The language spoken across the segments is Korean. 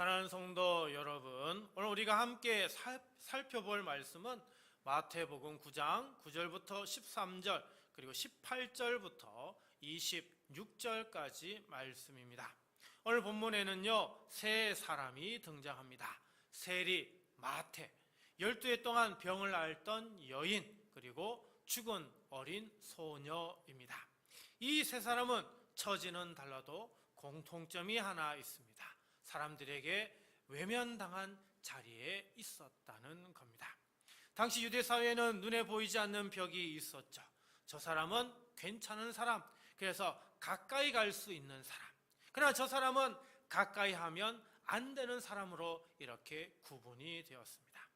사랑하는 성도 여러분, 오늘 우리가 함께 살펴볼 말씀은 마태복음 9장 9절부터 13절 그리고 18절부터 26절까지 말씀입니다. 오늘 본문에는요, 세 사람이 등장합니다. 세리, 마태, 12해 동안 병을 앓던 여인, 그리고 죽은 어린 소녀입니다. 이 세 사람은 처지는 달라도 공통점이 하나 있습니다. 사람들에게 외면당한 자리에 있었다는 겁니다. 당시 유대 사회에는 눈에 보이지 않는 벽이 있었죠. 저 사람은 괜찮은 사람, 그래서 가까이 갈 수 있는 사람. 그러나 저 사람은 가까이 하면 안 되는 사람으로 이렇게 구분이 되었습니다.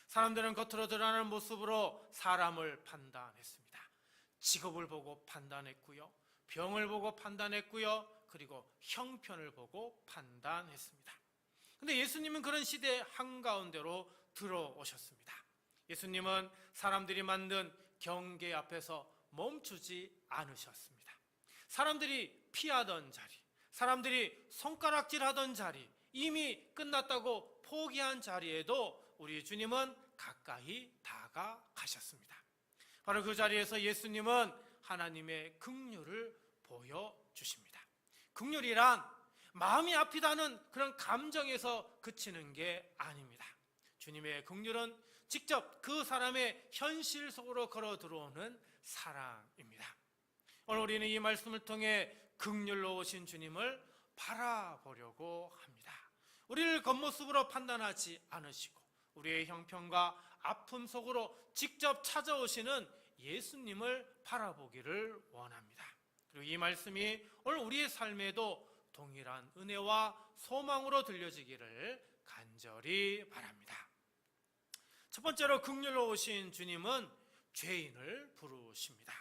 사람들은 겉으로 드러나는 모습으로 사람을 판단했습니다. 직업을 보고 판단했고요, 병을 보고 판단했고요, 그리고 형편을 보고 판단했습니다. 그런데 예수님은 그런 시대 한가운데로 들어오셨습니다. 예수님은 사람들이 만든 경계 앞에서 멈추지 않으셨습니다. 사람들이 피하던 자리, 사람들이 손가락질하던 자리, 이미 끝났다고 포기한 자리에도 우리 주님은 가까이 다가가셨습니다. 바로 그 자리에서 예수님은 하나님의 긍휼을 보여주십니다. 긍휼이란 마음이 아프다는 그런 감정에서 그치는 게 아닙니다. 주님의 긍휼은 직접 그 사람의 현실 속으로 걸어 들어오는 사랑입니다. 오늘 우리는 이 말씀을 통해 긍휼로 오신 주님을 바라보려고 합니다. 우리를 겉모습으로 판단하지 않으시고 우리의 형편과 아픔 속으로 직접 찾아오시는 예수님을 바라보기를 원합니다. 그리고 이 말씀이 오늘 우리의 삶에도 동일한 은혜와 소망으로 들려지기를 간절히 바랍니다. 첫 번째로 긍휼로 오신 주님은 죄인을 부르십니다.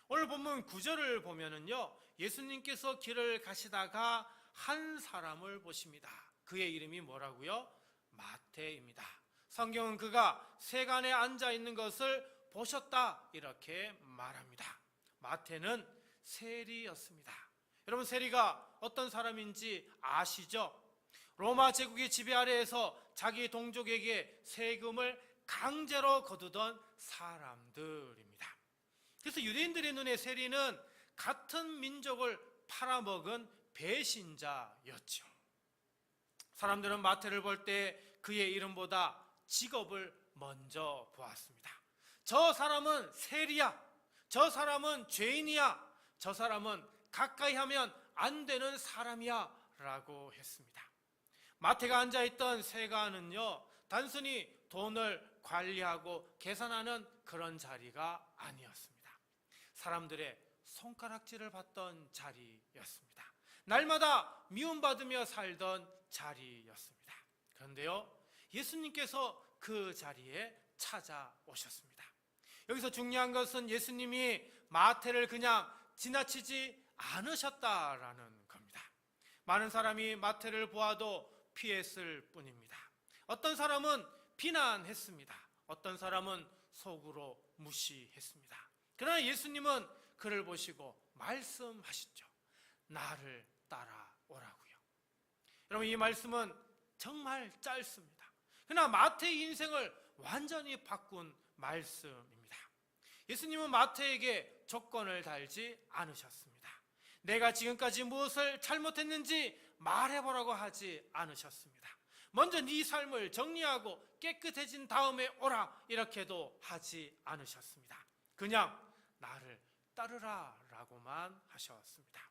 오늘 본문 9절을 보면은요, 예수님께서 길을 가시다가 한 사람을 보십니다. 그의 이름이 뭐라고요? 마태입니다. 성경은 그가 세간에 앉아 있는 것을 보셨다 이렇게 말합니다. 마태는 세리였습니다. 여러분, 세리가 어떤 사람인지 아시죠? 로마 제국의 지배 아래에서 자기 동족에게 세금을 강제로 거두던 사람들입니다. 그래서 유대인들의 눈에 세리는 같은 민족을 팔아먹은 배신자였죠. 사람들은 마태를 볼 때 그의 이름보다 직업을 먼저 보았습니다. 저 사람은 세리야, 저 사람은 죄인이야, 저 사람은 가까이 하면 안 되는 사람이야 라고 했습니다. 마태가 앉아있던 세가는요, 단순히 돈을 관리하고 계산하는 그런 자리가 아니었습니다. 사람들의 손가락질을 받던 자리였습니다. 날마다 미움받으며 살던 자리였습니다. 그런데요, 예수님께서 그 자리에 찾아오셨습니다. 여기서 중요한 것은 예수님이 마태를 그냥 지나치지 않으셨다라는 겁니다. 많은 사람이 마태를 보아도 피했을 뿐입니다. 어떤 사람은 비난했습니다. 어떤 사람은 속으로 무시했습니다. 그러나 예수님은 그를 보시고 말씀하시죠. 나를 따라오라고요. 여러분, 이 말씀은 정말 짧습니다. 그러나 마태의 인생을 완전히 바꾼 말씀입니다. 예수님은 마태에게 조건을 달지 않으셨습니다. 내가 지금까지 무엇을 잘못했는지 말해보라고 하지 않으셨습니다. 먼저 네 삶을 정리하고 깨끗해진 다음에 오라 이렇게도 하지 않으셨습니다. 그냥 나를 따르라 라고만 하셨습니다.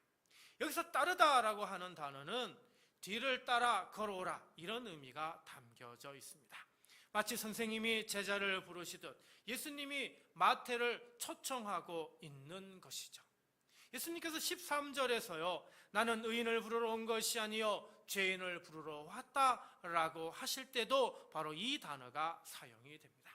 여기서 따르다라고 하는 단어는 뒤를 따라 걸어오라 이런 의미가 담겨져 있습니다. 마치 선생님이 제자를 부르시듯 예수님이 마태를 초청하고 있는 것이죠. 예수님께서 13절에서요, 나는 의인을 부르러 온 것이 아니요 죄인을 부르러 왔다라고 하실 때도 바로 이 단어가 사용이 됩니다.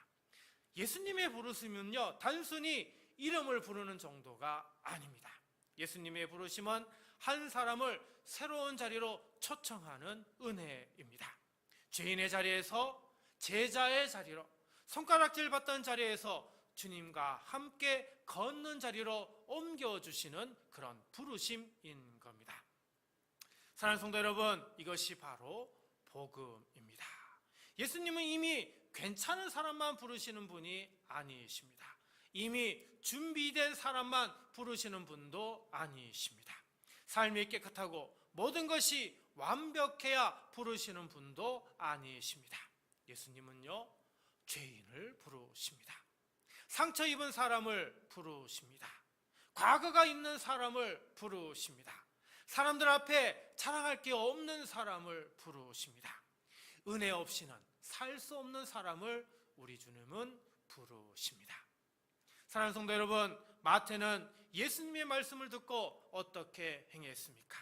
예수님의 부르심은요, 단순히 이름을 부르는 정도가 아닙니다. 예수님의 부르심은 한 사람을 새로운 자리로 초청하는 은혜입니다. 죄인의 자리에서 제자의 자리로, 손가락질 받던 자리에서 주님과 함께 걷는 자리로 옮겨주시는 그런 부르심인 겁니다. 사랑하는 성도 여러분, 이것이 바로 복음입니다. 예수님은 이미 괜찮은 사람만 부르시는 분이 아니십니다. 이미 준비된 사람만 부르시는 분도 아니십니다. 삶이 깨끗하고 모든 것이 완벽해야 부르시는 분도 아니십니다. 예수님은요, 죄인을 부르십니다. 상처 입은 사람을 부르십니다. 과거가 있는 사람을 부르십니다. 사람들 앞에 자랑할 게 없는 사람을 부르십니다. 은혜 없이는 살 수 없는 사람을 우리 주님은 부르십니다. 사랑하는 성도 여러분, 마태는 예수님의 말씀을 듣고 어떻게 행했습니까?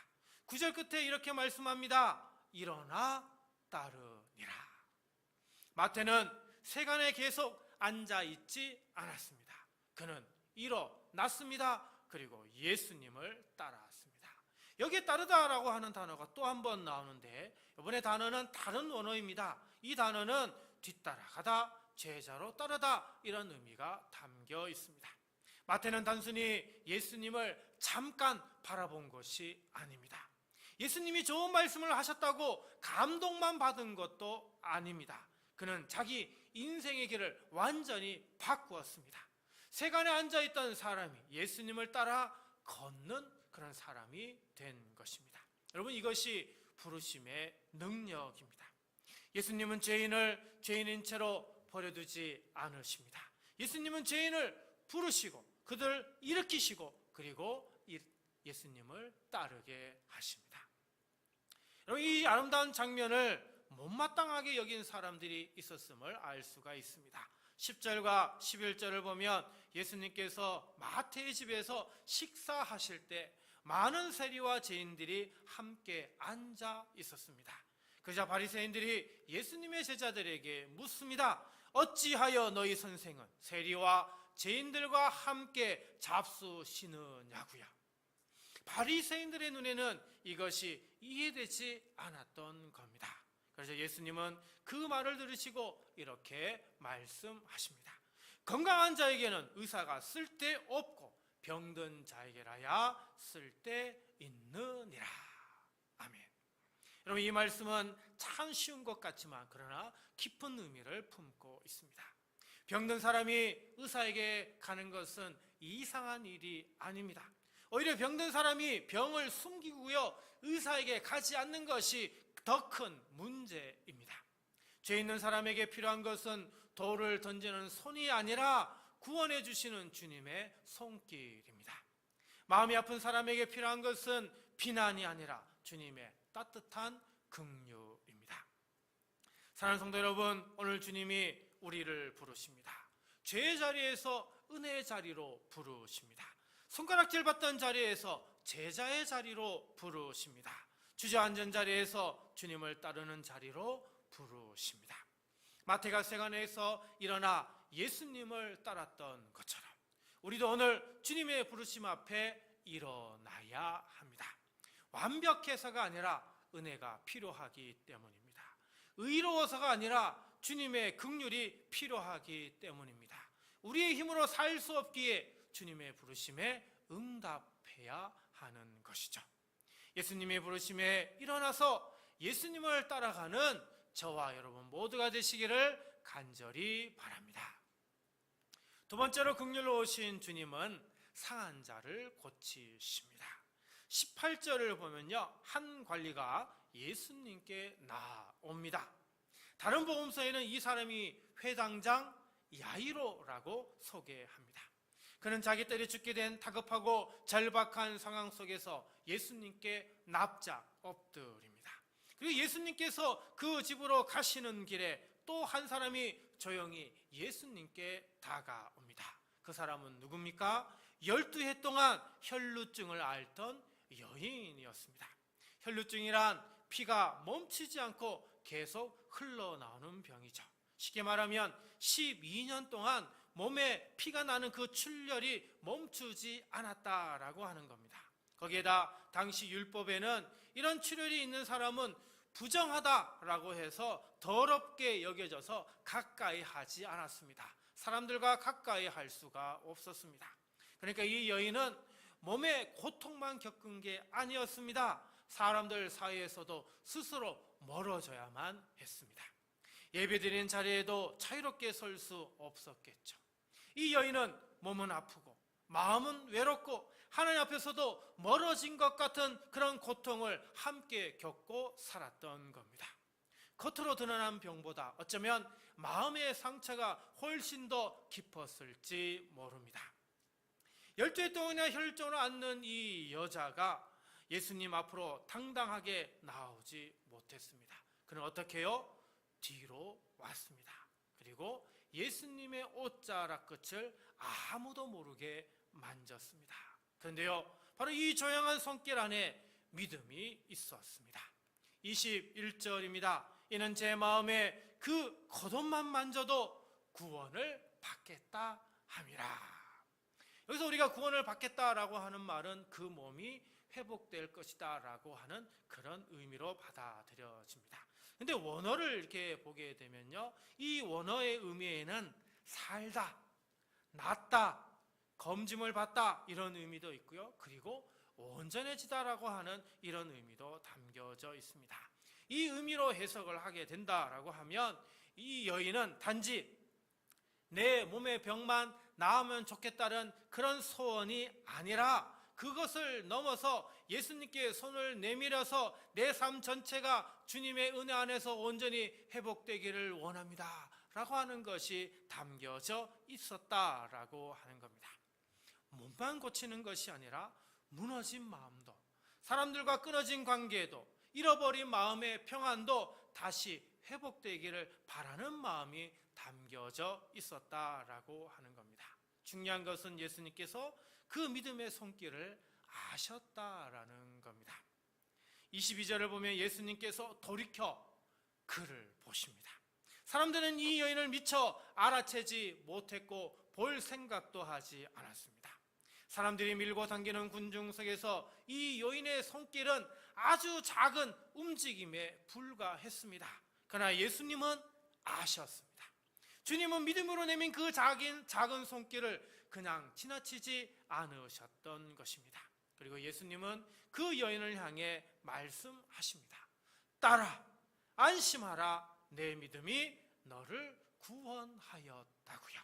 9절 끝에 이렇게 말씀합니다. 일어나 따르니라. 마태는 세간에 계속 앉아있지 않았습니다. 그는 일어났습니다. 그리고 예수님을 따랐습니다. 여기에 따르다라고 하는 단어가 또 한 번 나오는데, 이번에 단어는 다른 원어입니다. 이 단어는 뒤따라가다, 제자로 따르다, 이런 의미가 담겨 있습니다. 마태는 단순히 예수님을 잠깐 바라본 것이 아닙니다. 예수님이 좋은 말씀을 하셨다고 감동만 받은 것도 아닙니다. 그는 자기 인생의 길을 완전히 바꾸었습니다. 세간에 앉아있던 사람이 예수님을 따라 걷는 그런 사람이 된 것입니다. 여러분, 이것이 부르심의 능력입니다. 예수님은 죄인을 죄인인 채로 버려두지 않으십니다. 예수님은 죄인을 부르시고 그들을 일으키시고 그리고 예수님을 따르게 하십니다. 여러분, 이 아름다운 장면을 못마땅하게 여긴 사람들이 있었음을 알 수가 있습니다. 10절과 11절을 보면 예수님께서 마태의 집에서 식사하실 때 많은 세리와 죄인들이 함께 앉아 있었습니다. 그러자 바리새인들이 예수님의 제자들에게 묻습니다. 어찌하여 너희 선생은 세리와 죄인들과 함께 잡수시느냐고요. 바리새인들의 눈에는 이것이 이해되지 않았던 겁니다. 그래서 예수님은 그 말을 들으시고 이렇게 말씀하십니다. 건강한 자에게는 의사가 쓸데없고 병든 자에게라야 쓸데있느니라. 아멘. 여러분, 이 말씀은 참 쉬운 것 같지만 그러나 깊은 의미를 품고 있습니다. 병든 사람이 의사에게 가는 것은 이상한 일이 아닙니다. 오히려 병든 사람이 병을 숨기고요, 의사에게 가지 않는 것이 더 큰 문제입니다. 죄 있는 사람에게 필요한 것은 돌을 던지는 손이 아니라 구원해 주시는 주님의 손길입니다. 마음이 아픈 사람에게 필요한 것은 비난이 아니라 주님의 따뜻한 긍휼입니다. 사랑하는 성도 여러분, 오늘 주님이 우리를 부르십니다. 죄의 자리에서 은혜의 자리로 부르십니다. 손가락질 받던 자리에서 제자의 자리로 부르십니다. 주저앉은 자리에서 주님을 따르는 자리로 부르십니다. 마태가 세간에서 일어나 예수님을 따랐던 것처럼 우리도 오늘 주님의 부르심 앞에 일어나야 합니다. 완벽해서가 아니라 은혜가 필요하기 때문입니다. 의로워서가 아니라 주님의 긍휼이 필요하기 때문입니다. 우리의 힘으로 살 수 없기에 주님의 부르심에 응답해야 하는 것이죠. 예수님의 부르심에 일어나서 예수님을 따라가는 저와 여러분 모두가 되시기를 간절히 바랍니다. 두 번째로 긍휼로 오신 주님은 상한 자를 고치십니다. 18절을 보면요, 한 관리가 예수님께 나옵니다. 다른 복음서에는 이 사람이 회당장 야이로라고 소개합니다. 그는 자기 딸이 죽게 된 다급하고 절박한 상황 속에서 예수님께 납작 엎드립니다. 그리고 예수님께서 그 집으로 가시는 길에 또 한 사람이 조용히 예수님께 다가옵니다. 그 사람은 누굽니까? 12해 동안 혈루증을 앓던 여인이었습니다. 혈루증이란 피가 멈추지 않고 계속 흘러나오는 병이죠. 쉽게 말하면 12년 동안 몸에 피가 나는 그 출혈이 멈추지 않았다라고 하는 겁니다. 거기에다 당시 율법에는 이런 출혈이 있는 사람은 부정하다라고 해서 더럽게 여겨져서 가까이 하지 않았습니다. 사람들과 가까이 할 수가 없었습니다. 그러니까 이 여인은 몸에 고통만 겪은 게 아니었습니다. 사람들 사이에서도 스스로 멀어져야만 했습니다. 예배드리는 자리에도 자유롭게 설 수 없었겠죠. 이 여인은 몸은 아프고 마음은 외롭고 하나님 앞에서도 멀어진 것 같은 그런 고통을 함께 겪고 살았던 겁니다. 겉으로 드러난 병보다 어쩌면 마음의 상처가 훨씬 더 깊었을지 모릅니다. 12해 동안이나 혈전을 앓는 이 여자가 예수님 앞으로 당당하게 나오지 못했습니다. 그는 어떻게 해요? 뒤로 왔습니다. 그리고 예수님의 옷자락 끝을 아무도 모르게 만졌습니다. 그런데요, 바로 이 조용한 손길 안에 믿음이 있었습니다. 21절입니다. 이는 제 마음에 그 겉옷만 만져도 구원을 받겠다 함이라. 여기서 우리가 구원을 받겠다라고 하는 말은 그 몸이 회복될 것이다 라고 하는 그런 의미로 받아들여집니다. 근데 원어를 이렇게 보게 되면요, 이 원어의 의미에는 살다, 낫다, 검짐을 받다 이런 의미도 있고요, 그리고 온전해지다라고 하는 이런 의미도 담겨져 있습니다. 이 의미로 해석을 하게 된다라고 하면 이 여인은 단지 내 몸의 병만 나으면 좋겠다는 그런 소원이 아니라 그것을 넘어서 예수님께 손을 내밀어서 내 삶 전체가 주님의 은혜 안에서 온전히 회복되기를 원합니다 라고 하는 것이 담겨져 있었다라고 하는 겁니다. 몸만 고치는 것이 아니라 무너진 마음도, 사람들과 끊어진 관계도, 잃어버린 마음의 평안도 다시 회복되기를 바라는 마음이 담겨져 있었다라고 하는 겁니다. 중요한 것은 예수님께서 그 믿음의 손길을 아셨다라는 겁니다. 22절을 보면 예수님께서 돌이켜 그를 보십니다. 사람들은 이 여인을 미처 알아채지 못했고 볼 생각도 하지 않았습니다. 사람들이 밀고 당기는 군중 속에서 이 여인의 손길은 아주 작은 움직임에 불과했습니다. 그러나 예수님은 아셨습니다. 주님은 믿음으로 내민 그 작은 손길을 그냥 지나치지 않으셨던 것입니다. 그리고 예수님은 그 여인을 향해 말씀하십니다. 딸아, 안심하라, 내 믿음이 너를 구원하였다고요.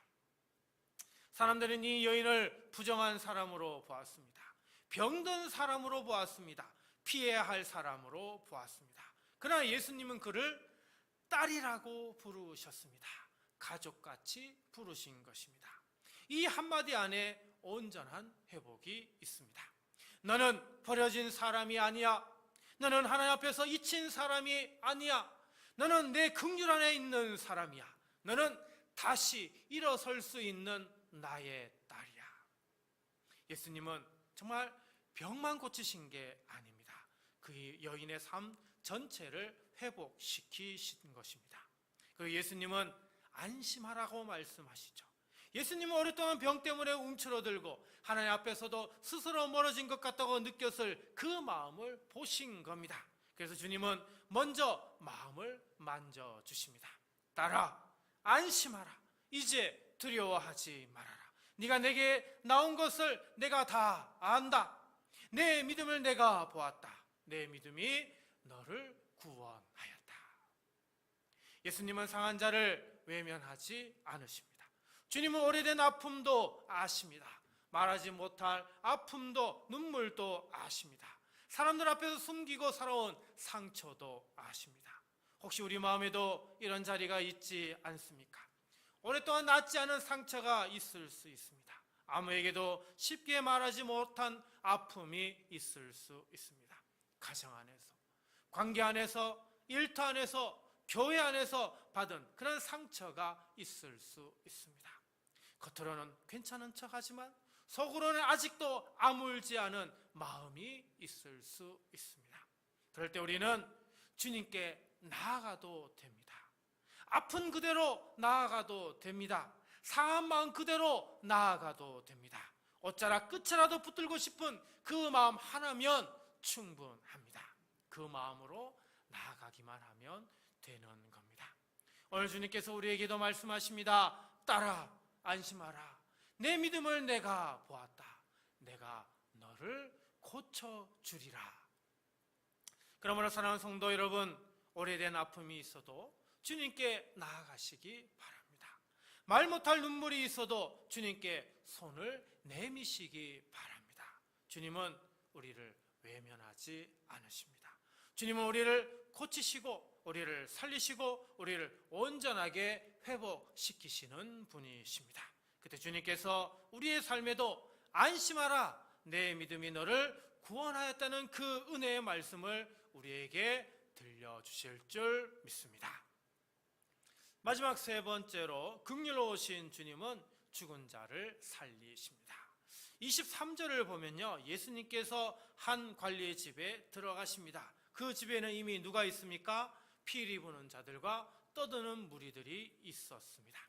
사람들은 이 여인을 부정한 사람으로 보았습니다. 병든 사람으로 보았습니다. 피해야 할 사람으로 보았습니다. 그러나 예수님은 그를 딸이라고 부르셨습니다. 가족같이 부르신 것입니다. 이 한마디 안에 온전한 회복이 있습니다. 너는 버려진 사람이 아니야. 너는 하나님 앞에서 잊힌 사람이 아니야. 너는 내 긍휼 안에 있는 사람이야. 너는 다시 일어설 수 있는 나의 딸이야. 예수님은 정말 병만 고치신 게 아닙니다. 그 여인의 삶 전체를 회복시키신 것입니다. 그리고 예수님은 안심하라고 말씀하시죠. 예수님은 오랫동안 병 때문에 움츠러들고 하나님 앞에서도 스스로 멀어진 것 같다고 느꼈을 그 마음을 보신 겁니다. 그래서 주님은 먼저 마음을 만져주십니다. 딸아, 안심하라. 이제 두려워하지 말아라. 네가 내게 나온 것을 내가 다 안다. 내 믿음을 내가 보았다. 내 믿음이 너를 구원하였다. 예수님은 상한 자를 외면하지 않으십니다. 주님은 오래된 아픔도 아십니다. 말하지 못할 아픔도 눈물도 아십니다. 사람들 앞에서 숨기고 살아온 상처도 아십니다. 혹시 우리 마음에도 이런 자리가 있지 않습니까? 오랫동안 낫지 않은 상처가 있을 수 있습니다. 아무에게도 쉽게 말하지 못한 아픔이 있을 수 있습니다. 가정 안에서, 관계 안에서, 일터 안에서, 교회 안에서 받은 그런 상처가 있을 수 있습니다. 겉으로는 괜찮은 척하지만 속으로는 아직도 아물지 않은 마음이 있을 수 있습니다. 그럴 때 우리는 주님께 나아가도 됩니다. 아픈 그대로 나아가도 됩니다. 상한 마음 그대로 나아가도 됩니다. 어쩌라 끝이라도 붙들고 싶은 그 마음 하나면 충분합니다. 그 마음으로 나아가기만 하면 되는 겁니다. 오늘 주님께서 우리에게도 말씀하십니다. 딸아, 안심하라. 내 믿음을 내가 보았다. 내가 너를 고쳐주리라. 그러므로 사랑하는 성도 여러분, 오래된 아픔이 있어도 주님께 나아가시기 바랍니다. 말 못할 눈물이 있어도 주님께 손을 내미시기 바랍니다. 주님은 우리를 외면하지 않으십니다. 주님은 우리를 고치시고 우리를 살리시고 우리를 온전하게 회복시키시는 분이십니다. 그때 주님께서 우리의 삶에도 안심하라, 내 믿음이 너를 구원하였다는 그 은혜의 말씀을 우리에게 들려주실 줄 믿습니다. 마지막 세 번째로 긍휼로우신 주님은 죽은 자를 살리십니다. 23절을 보면요, 예수님께서 한 관리의 집에 들어가십니다. 그 집에는 이미 누가 있습니까? 피리 부는 자들과 떠드는 무리들이 있었습니다.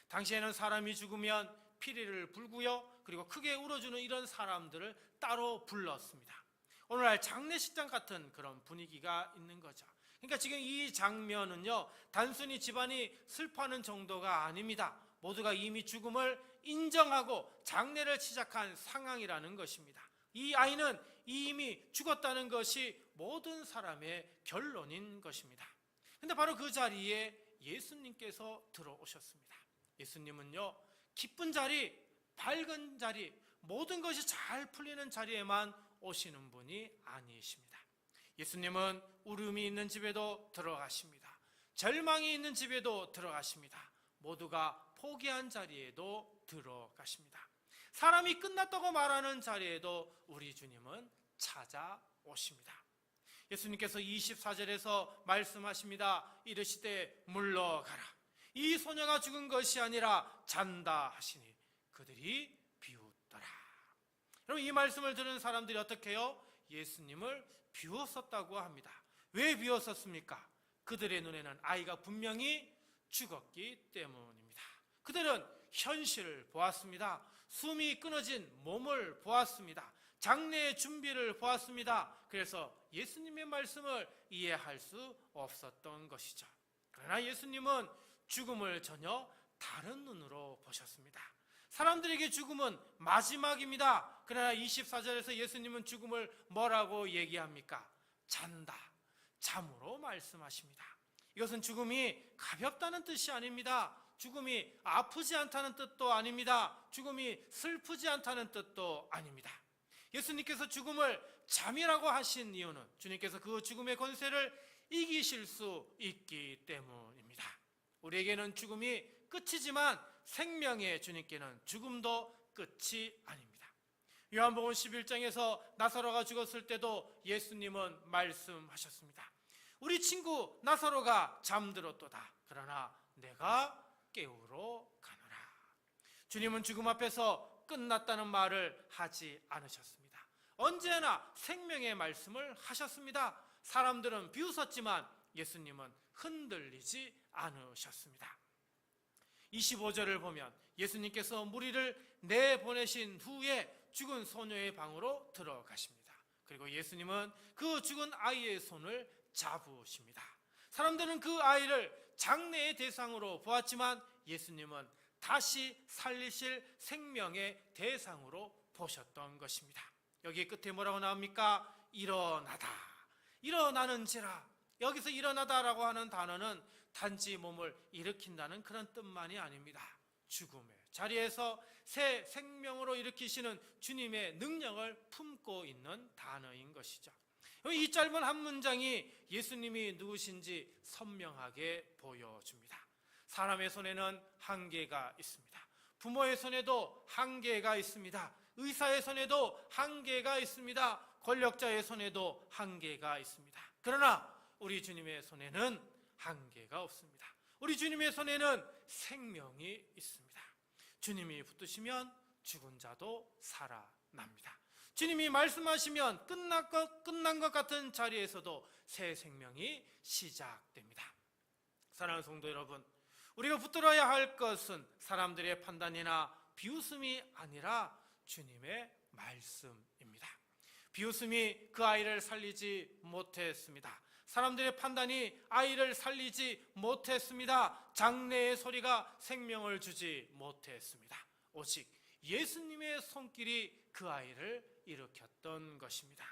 당시에는 사람이 죽으면 피리를 불고요, 그리고 크게 울어주는 이런 사람들을 따로 불렀습니다. 오늘날 장례식장 같은 그런 분위기가 있는 거죠. 그러니까 지금 이 장면은요, 단순히 집안이 슬퍼하는 정도가 아닙니다. 모두가 이미 죽음을 인정하고 장례를 시작한 상황이라는 것입니다. 이 아이는 이미 죽었다는 것이 모든 사람의 결론인 것입니다. 그런데 바로 그 자리에 예수님께서 들어오셨습니다. 예수님은요, 기쁜 자리, 밝은 자리, 모든 것이 잘 풀리는 자리에만 오시는 분이 아니십니다. 예수님은 울음이 있는 집에도 들어가십니다. 절망이 있는 집에도 들어가십니다. 모두가 포기한 자리에도 들어가십니다. 사람이 끝났다고 말하는 자리에도 우리 주님은 찾아오십니다. 예수님께서 24절에서 말씀하십니다. 이르시되 물러가라. 이 소녀가 죽은 것이 아니라 잔다 하시니 그들이 비웃더라. 여러분, 이 말씀을 들은 사람들이 어떻게 해요? 예수님을 비웃었다고 합니다. 왜 비웃었습니까? 그들의 눈에는 아이가 분명히 죽었기 때문입니다. 그들은 현실을 보았습니다. 숨이 끊어진 몸을 보았습니다. 장례의 준비를 보았습니다. 그래서 예수님의 말씀을 이해할 수 없었던 것이죠. 그러나 예수님은 죽음을 전혀 다른 눈으로 보셨습니다. 사람들에게 죽음은 마지막입니다. 그러나 24절에서 예수님은 죽음을 뭐라고 얘기합니까? 잔다, 잠으로 말씀하십니다. 이것은 죽음이 가볍다는 뜻이 아닙니다. 죽음이 아프지 않다는 뜻도 아닙니다. 죽음이 슬프지 않다는 뜻도 아닙니다. 예수님께서 죽음을 잠이라고 하신 이유는 주님께서 그 죽음의 권세를 이기실 수 있기 때문입니다. 우리에게는 죽음이 끝이지만 생명의 주님께는 죽음도 끝이 아닙니다. 요한복음 11장에서 나사로가 죽었을 때도 예수님은 말씀하셨습니다. 우리 친구 나사로가 잠들었도다. 그러나 내가 깨우러 가노라. 주님은 죽음 앞에서 끝났다는 말을 하지 않으셨습니다. 언제나 생명의 말씀을 하셨습니다. 사람들은 비웃었지만 예수님은 흔들리지 않으셨습니다. 25절을 보면 예수님께서 무리를 내보내신 후에 죽은 소녀의 방으로 들어가십니다. 그리고 예수님은 그 죽은 아이의 손을 잡으십니다. 사람들은 그 아이를 장례의 대상으로 보았지만 예수님은 다시 살리실 생명의 대상으로 보셨던 것입니다. 여기 끝에 뭐라고 나옵니까? 일어나다, 일어나는지라. 여기서 일어나다라고 하는 단어는 단지 몸을 일으킨다는 그런 뜻만이 아닙니다. 죽음의 자리에서 새 생명으로 일으키시는 주님의 능력을 품고 있는 단어인 것이죠. 이 짧은 한 문장이 예수님이 누구신지 선명하게 보여줍니다. 사람의 손에는 한계가 있습니다. 부모의 손에도 한계가 있습니다. 의사의 손에도 한계가 있습니다. 권력자의 손에도 한계가 있습니다. 그러나 우리 주님의 손에는 한계가 없습니다. 우리 주님의 손에는 생명이 있습니다. 주님이 붙드시면 죽은 자도 살아납니다. 주님이 말씀하시면 끝난 것 같은 자리에서도 새 생명이 시작됩니다. 사랑하는 성도 여러분, 우리가 붙들어야 할 것은 사람들의 판단이나 비웃음이 아니라 주님의 말씀입니다. 비웃음이 그 아이를 살리지 못했습니다. 사람들의 판단이 아이를 살리지 못했습니다. 장례의 소리가 생명을 주지 못했습니다. 오직 예수님의 손길이 그 아이를 일으켰던 것입니다.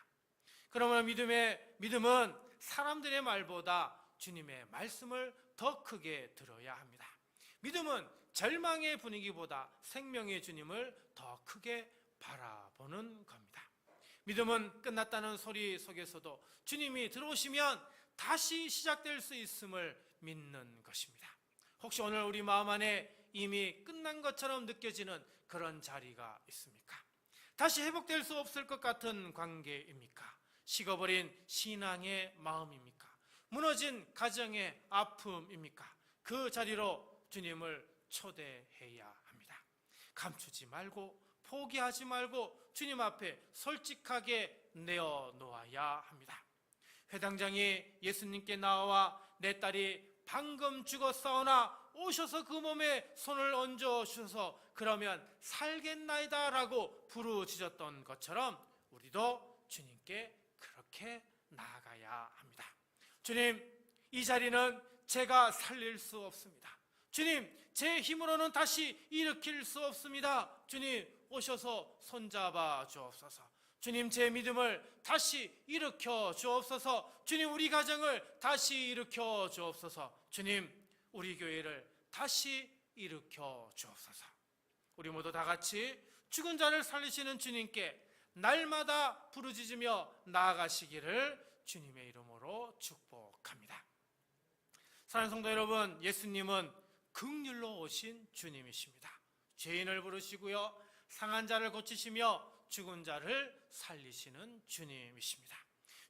그러므로 믿음은 사람들의 말보다 주님의 말씀을 더 크게 들어야 합니다. 믿음은 절망의 분위기보다 생명의 주님을 더 크게 바라보는 겁니다. 믿음은 끝났다는 소리 속에서도 주님이 들어오시면 다시 시작될 수 있음을 믿는 것입니다. 혹시 오늘 우리 마음 안에 이미 끝난 것처럼 느껴지는 그런 자리가 있습니까? 다시 회복될 수 없을 것 같은 관계입니까? 식어버린 신앙의 마음입니까? 무너진 가정의 아픔입니까? 그 자리로 주님을 초대해야 합니다. 감추지 말고 포기하지 말고 주님 앞에 솔직하게 내어놓아야 합니다. 회당장이 예수님께 나와 내 딸이 방금 죽었사오나 오셔서 그 몸에 손을 얹어 주셔서 그러면 살겠나이다 라고 부르짖었던 것처럼 우리도 주님께 그렇게 나아가야 합니다. 주님, 이 자리는 제가 살릴 수 없습니다. 주님, 제 힘으로는 다시 일으킬 수 없습니다. 주님, 오셔서 손잡아 주옵소서. 주님, 제 믿음을 다시 일으켜 주옵소서. 주님, 우리 가정을 다시 일으켜 주옵소서. 주님, 우리 교회를 다시 일으켜 주옵소서. 우리 모두 다 같이 죽은 자를 살리시는 주님께 날마다 부르짖으며 나아가시기를 주님의 이름으로 축복합니다. 사랑하는 성도 여러분, 예수님은 긍휼로 오신 주님이십니다. 죄인을 부르시고요, 상한 자를 고치시며 죽은 자를 살리시는 주님이십니다.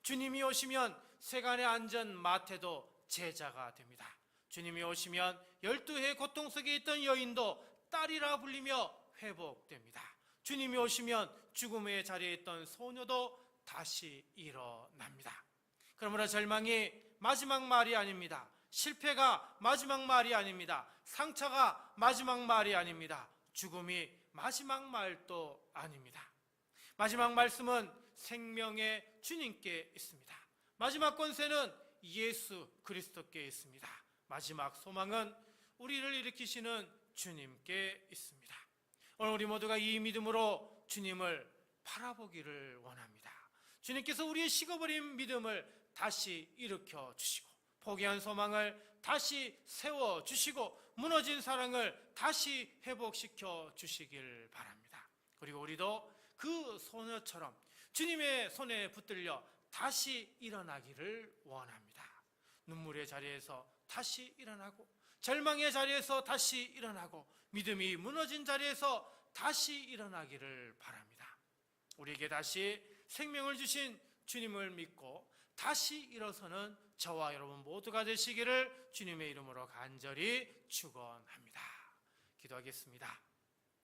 주님이 오시면 세간에 앉은 마태도 제자가 됩니다. 주님이 오시면 12해 고통 속에 있던 여인도 딸이라 불리며 회복됩니다. 주님이 오시면 죽음의 자리에 있던 소녀도 다시 일어납니다. 그러므로 절망이 마지막 말이 아닙니다. 실패가 마지막 말이 아닙니다. 상처가 마지막 말이 아닙니다. 죽음이 마지막 말도 아닙니다. 마지막 말씀은 생명의 주님께 있습니다. 마지막 권세는 예수 그리스도께 있습니다. 마지막 소망은 우리를 일으키시는 주님께 있습니다. 오늘 우리 모두가 이 믿음으로 주님을 바라보기를 원합니다. 주님께서 우리의 식어버린 믿음을 다시 일으켜 주시고 포기한 소망을 다시 세워주시고 무너진 사랑을 다시 회복시켜 주시길 바랍니다. 그리고 우리도 그 소녀처럼 주님의 손에 붙들려 다시 일어나기를 원합니다. 눈물의 자리에서 다시 일어나고 절망의 자리에서 다시 일어나고 믿음이 무너진 자리에서 다시 일어나기를 바랍니다. 우리에게 다시 생명을 주신 주님을 믿고 다시 일어서는 저와 여러분 모두가 되시기를 주님의 이름으로 간절히 축원합니다. 기도하겠습니다.